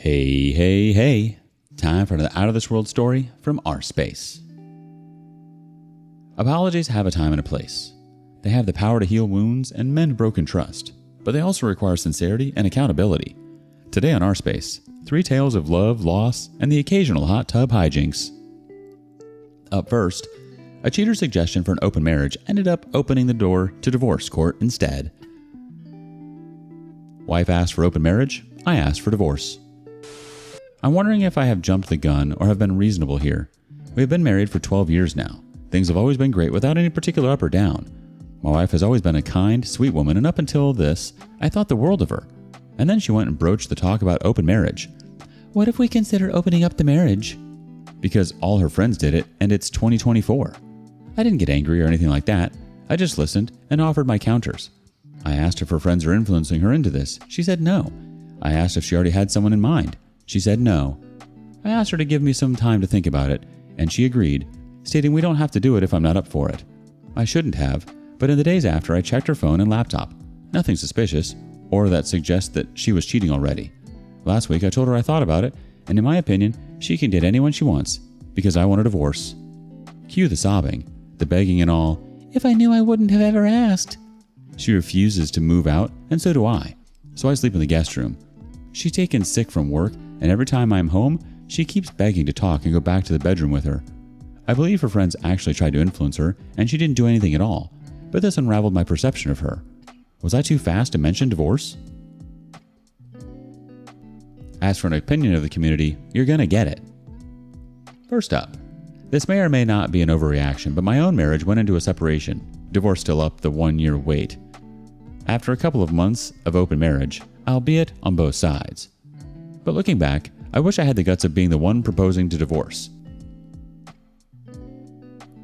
Hey, hey, hey. Time for another out-of-this-world story from rSpace. Apologies have a time and a place. They have the power to heal wounds and mend broken trust, but they also require sincerity and accountability. Today on rSpace, 3 tales of love, loss, and the occasional hot tub hijinks. Up first, a cheater's suggestion for an open marriage ended up opening the door to divorce court instead. Wife asked for open marriage, I asked for divorce. I'm wondering if I have jumped the gun or have been reasonable here. We have been married for 12 years now. Things have always been great without any particular up or down. My wife has always been a kind, sweet woman, and up until this, I thought the world of her. And then she went and broached the talk about open marriage. What if we consider opening up the marriage? Because all her friends did it, and it's 2024. I didn't get angry or anything like that. I just listened and offered my counters. I asked if her friends are influencing her into this. She said no. I asked if she already had someone in mind. She said no. I asked her to give me some time to think about it, and she agreed, stating we don't have to do it if I'm not up for it. I shouldn't have, but in the days after I checked her phone and laptop. Nothing suspicious, or that suggests that she was cheating already. Last week I told her I thought about it, and in my opinion, she can date anyone she wants, because I want a divorce. Cue the sobbing, the begging and all, if I knew I wouldn't have ever asked. She refuses to move out, and so do I. So I sleep in the guest room. She's taken sick from work, and every time I'm home, she keeps begging to talk and go back to the bedroom with her. I believe her friends actually tried to influence her, and she didn't do anything at all, but this unraveled my perception of her. Was I too fast to mention divorce? As for an opinion of the community, you're gonna get it. First up, this may or may not be an overreaction, but my own marriage went into a separation, divorce still up the 1-year wait. After a couple of months of open marriage, albeit on both sides. But looking back, I wish I had the guts of being the one proposing to divorce.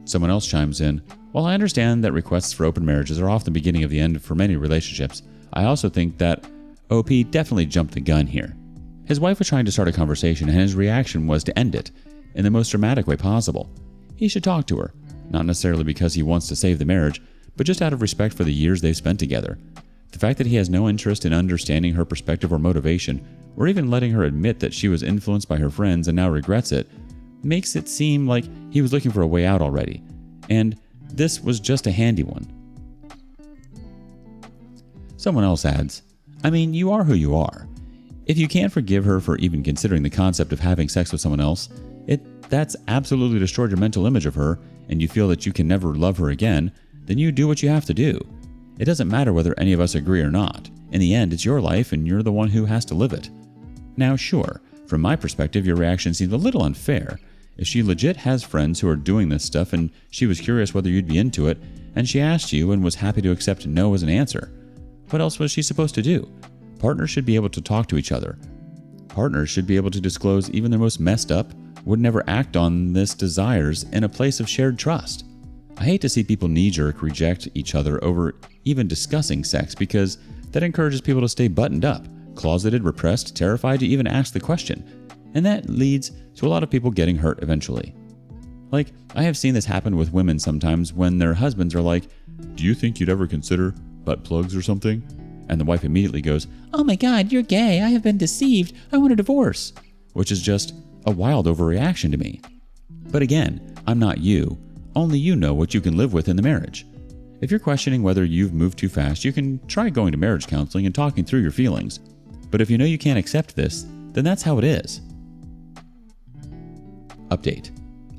Someone else chimes in, while I understand that requests for open marriages are often the beginning of the end for many relationships, I also think that OP definitely jumped the gun here. His wife was trying to start a conversation and his reaction was to end it in the most dramatic way possible. He should talk to her, not necessarily because he wants to save the marriage, but just out of respect for the years they've spent together. The fact that he has no interest in understanding her perspective or motivation, or even letting her admit that she was influenced by her friends and now regrets it, makes it seem like he was looking for a way out already, and this was just a handy one. Someone else adds, I mean, you are who you are. If you can't forgive her for even considering the concept of having sex with someone else, that's absolutely destroyed your mental image of her, and you feel that you can never love her again, then you do what you have to do. It doesn't matter whether any of us agree or not. In the end, it's your life and you're the one who has to live it. Now, sure, from my perspective, your reaction seems a little unfair. If she legit has friends who are doing this stuff and she was curious whether you'd be into it, and she asked you and was happy to accept no as an answer, what else was she supposed to do? Partners should be able to talk to each other. Partners should be able to disclose even their most messed up, would never act on this desires in a place of shared trust. I hate to see people knee-jerk reject each other over even discussing sex because that encourages people to stay buttoned up, closeted, repressed, terrified to even ask the question. And that leads to a lot of people getting hurt eventually. Like, I have seen this happen with women sometimes when their husbands are like, do you think you'd ever consider butt plugs or something? And the wife immediately goes, oh my God, you're gay. I have been deceived. I want a divorce. Which is just a wild overreaction to me. But again, I'm not you. Only you know what you can live with in the marriage. If you're questioning whether you've moved too fast, you can try going to marriage counseling and talking through your feelings. But if you know you can't accept this, then that's how it is. Update.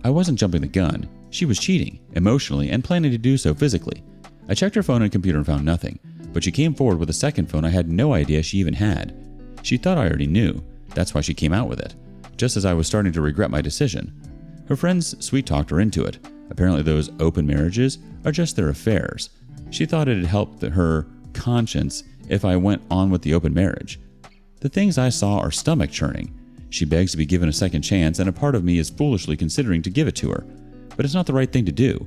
I wasn't jumping the gun. She was cheating, emotionally, and planning to do so physically. I checked her phone and computer and found nothing, but she came forward with a second phone I had no idea she even had. She thought I already knew. That's why she came out with it, just as I was starting to regret my decision. Her friends sweet-talked her into it. Apparently those open marriages are just their affairs. She thought it had helped her conscience if I went on with the open marriage. The things I saw are stomach-churning. She begs to be given a second chance, and a part of me is foolishly considering to give it to her. But it's not the right thing to do.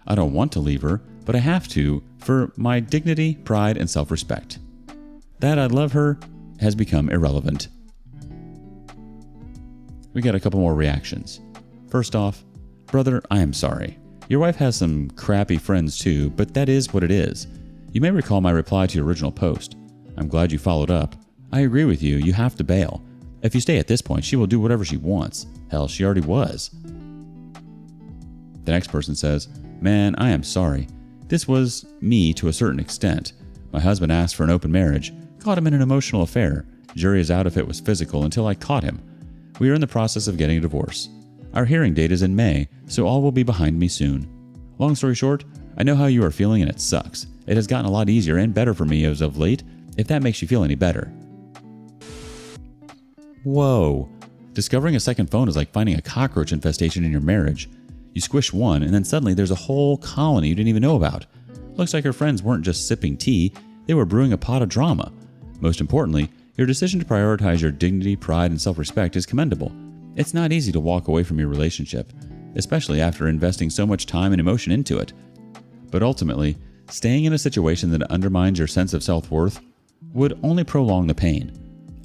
I don't want to leave her, but I have to for my dignity, pride, and self-respect. That I love her has become irrelevant. We got a couple more reactions. First off, brother, I am sorry. Your wife has some crappy friends too, but that is what it is. You may recall my reply to your original post. I'm glad you followed up. I agree with you, you have to bail. If you stay at this point, she will do whatever she wants. Hell, she already was. The next person says, man, I am sorry. This was me to a certain extent. My husband asked for an open marriage, caught him in an emotional affair. Jury is out if it was physical until I caught him. We are in the process of getting a divorce. Our hearing date is in May, so all will be behind me soon. Long story short, I know how you are feeling and it sucks. It has gotten a lot easier and better for me as of late, if that makes you feel any better. Whoa. Discovering a second phone is like finding a cockroach infestation in your marriage. You squish one, and then suddenly there's a whole colony you didn't even know about. Looks like her friends weren't just sipping tea, they were brewing a pot of drama. Most importantly, your decision to prioritize your dignity, pride, and self-respect is commendable. It's not easy to walk away from your relationship, especially after investing so much time and emotion into it. But ultimately, staying in a situation that undermines your sense of self-worth would only prolong the pain.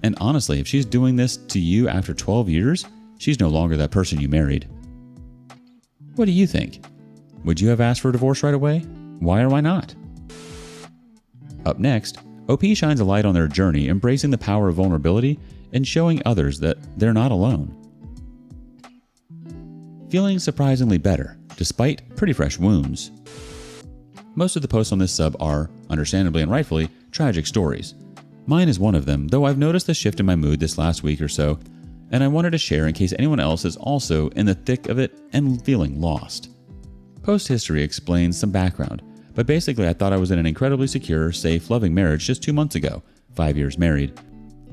And honestly, if she's doing this to you after 12 years, she's no longer that person you married. What do you think? Would you have asked for a divorce right away? Why or why not? Up next, OP shines a light on their journey, embracing the power of vulnerability and showing others that they're not alone. Feeling surprisingly better, despite pretty fresh wounds. Most of the posts on this sub are, understandably and rightfully, tragic stories. Mine is one of them, though I've noticed a shift in my mood this last week or so, and I wanted to share in case anyone else is also in the thick of it and feeling lost. Post history explains some background, but basically I thought I was in an incredibly secure, safe, loving marriage just 2 months ago, 5 years married.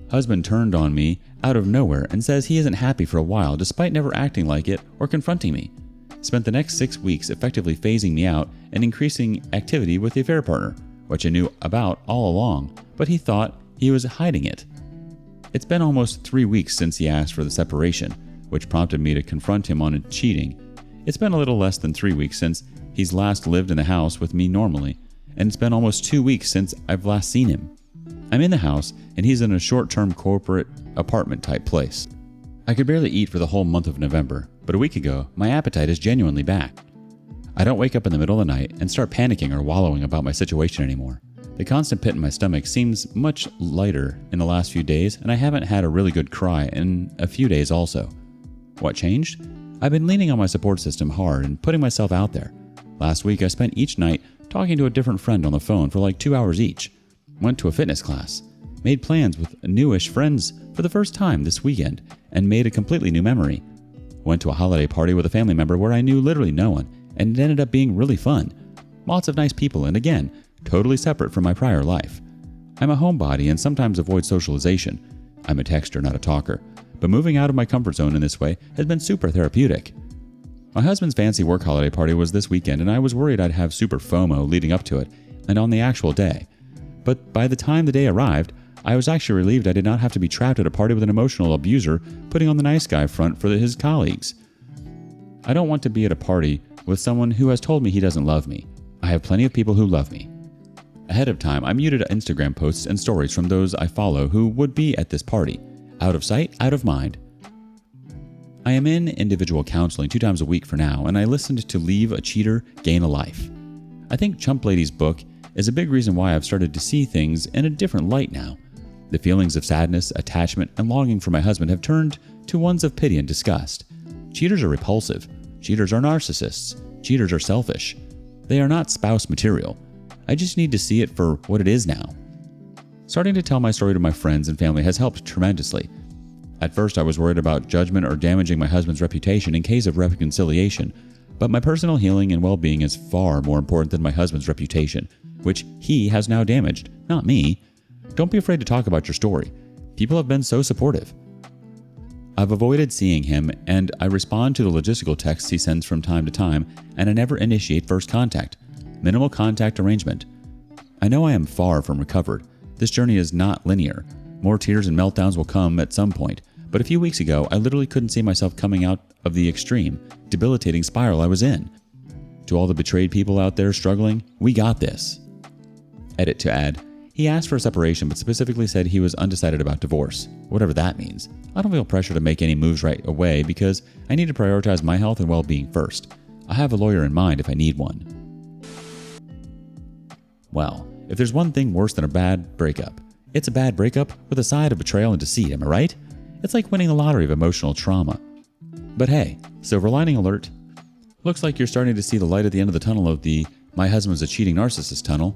Husband turned on me out of nowhere and says he isn't happy for a while despite never acting like it or confronting me. Spent the next 6 weeks effectively phasing me out and increasing activity with the affair partner, which I knew about all along, but he thought he was hiding it. It's been almost 3 weeks since he asked for the separation, which prompted me to confront him on cheating. It's been a little less than 3 weeks since he's last lived in the house with me normally, and it's been almost 2 weeks since I've last seen him. I'm in the house, and he's in a short-term corporate apartment-type place. I could barely eat for the whole month of November, but a week ago, my appetite is genuinely back. I don't wake up in the middle of the night and start panicking or wallowing about my situation anymore. The constant pit in my stomach seems much lighter in the last few days, and I haven't had a really good cry in a few days also. What changed? I've been leaning on my support system hard and putting myself out there. Last week, I spent each night talking to a different friend on the phone for like 2 hours each. Went to a fitness class, made plans with newish friends for the first time this weekend, and made a completely new memory. Went to a holiday party with a family member where I knew literally no one, and it ended up being really fun. Lots of nice people, and again, totally separate from my prior life. I'm a homebody and sometimes avoid socialization. I'm a texter, not a talker, but moving out of my comfort zone in this way has been super therapeutic. My husband's fancy work holiday party was this weekend, and I was worried I'd have super FOMO leading up to it and on the actual day. But by the time the day arrived, I was actually relieved I did not have to be trapped at a party with an emotional abuser putting on the nice guy front for his colleagues. I don't want to be at a party with someone who has told me he doesn't love me. I have plenty of people who love me. Ahead of time, I muted Instagram posts and stories from those I follow who would be at this party. Out of sight, out of mind. I am in individual counseling 2 times a week for now, and I listened to Leave a Cheater, Gain a Life. I think Chump Lady's book is a big reason why I've started to see things in a different light now. The feelings of sadness, attachment, and longing for my husband have turned to ones of pity and disgust. Cheaters are repulsive. Cheaters are narcissists. Cheaters are selfish. They are not spouse material. I just need to see it for what it is now. Starting to tell my story to my friends and family has helped tremendously. At first, I was worried about judgment or damaging my husband's reputation in case of reconciliation, but my personal healing and well-being is far more important than my husband's reputation, which he has now damaged, not me. Don't be afraid to talk about your story. People have been so supportive. I've avoided seeing him, and I respond to the logistical texts he sends from time to time, and I never initiate first contact. Minimal contact arrangement. I know I am far from recovered. This journey is not linear. More tears and meltdowns will come at some point, but a few weeks ago, I literally couldn't see myself coming out of the extreme, debilitating spiral I was in. To all the betrayed people out there struggling, we got this. Edit to add, he asked for a separation but specifically said he was undecided about divorce, whatever that means. I don't feel pressure to make any moves right away because I need to prioritize my health and well-being first. I have a lawyer in mind if I need one. Well, if there's one thing worse than a bad breakup, it's a bad breakup with a side of betrayal and deceit, am I right? It's like winning the lottery of emotional trauma. But hey, silver lining alert. Looks like you're starting to see the light at the end of the tunnel of the "my husband's a cheating narcissist" tunnel.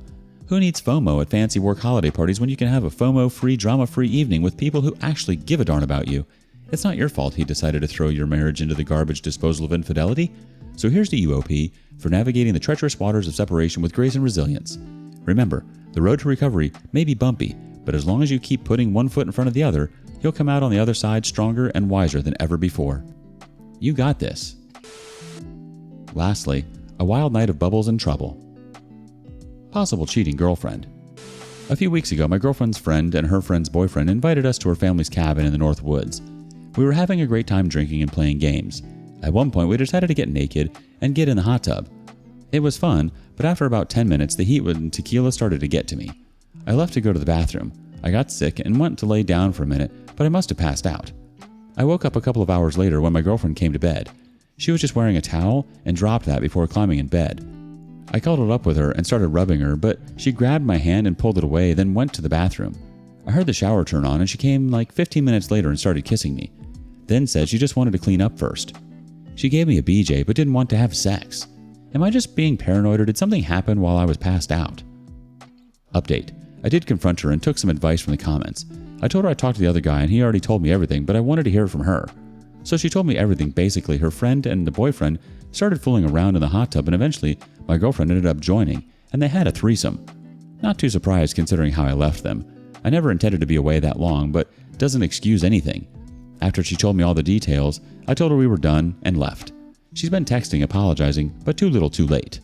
Who needs FOMO at fancy work holiday parties when you can have a FOMO-free, drama-free evening with people who actually give a darn about you? It's not your fault he decided to throw your marriage into the garbage disposal of infidelity. So here's to you, OP, for navigating the treacherous waters of separation with grace and resilience. Remember, the road to recovery may be bumpy, but as long as you keep putting one foot in front of the other, you'll come out on the other side stronger and wiser than ever before. You got this. Lastly, a wild night of bubbles and trouble. Possible cheating girlfriend. A few weeks ago, my girlfriend's friend and her friend's boyfriend invited us to her family's cabin in the North Woods. We were having a great time drinking and playing games. At one point, we decided to get naked and get in the hot tub. It was fun, but after about 10 minutes, the heat and tequila started to get to me. I left to go to the bathroom. I got sick and went to lay down for a minute, but I must have passed out. I woke up a couple of hours later when my girlfriend came to bed. She was just wearing a towel and dropped that before climbing in bed. I cuddled up with her and started rubbing her, but she grabbed my hand and pulled it away, then went to the bathroom. I heard the shower turn on and she came like 15 minutes later and started kissing me. Then said she just wanted to clean up first. She gave me a BJ but didn't want to have sex. Am I just being paranoid or did something happen while I was passed out? Update. I did confront her and took some advice from the comments. I told her I talked to the other guy and he already told me everything, but I wanted to hear it from her. So she told me everything. Basically, her friend and the boyfriend started fooling around in the hot tub and eventually my girlfriend ended up joining, and they had a threesome. Not too surprised considering how I left them. I never intended to be away that long, but doesn't excuse anything. After she told me all the details, I told her we were done and left. She's been texting apologizing, but too little too late.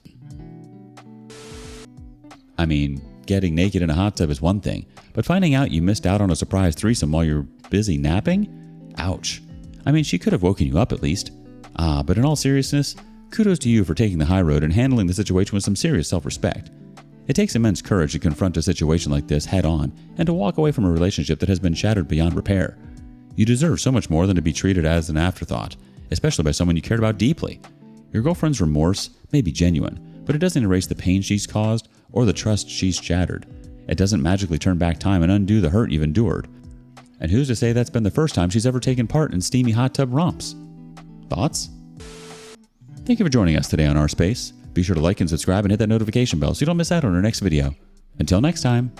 I mean, getting naked in a hot tub is one thing, but finding out you missed out on a surprise threesome while you're busy napping? Ouch. I mean, she could have woken you up at least. But in all seriousness, kudos to you for taking the high road and handling the situation with some serious self-respect. It takes immense courage to confront a situation like this head on and to walk away from a relationship that has been shattered beyond repair. You deserve so much more than to be treated as an afterthought, especially by someone you cared about deeply. Your girlfriend's remorse may be genuine, but it doesn't erase the pain she's caused or the trust she's shattered. It doesn't magically turn back time and undo the hurt you've endured. And who's to say that's been the first time she's ever taken part in steamy hot tub romps? Thoughts? Thank you for joining us today on rSpace. Be sure to like and subscribe and hit that notification bell so you don't miss out on our next video. Until next time.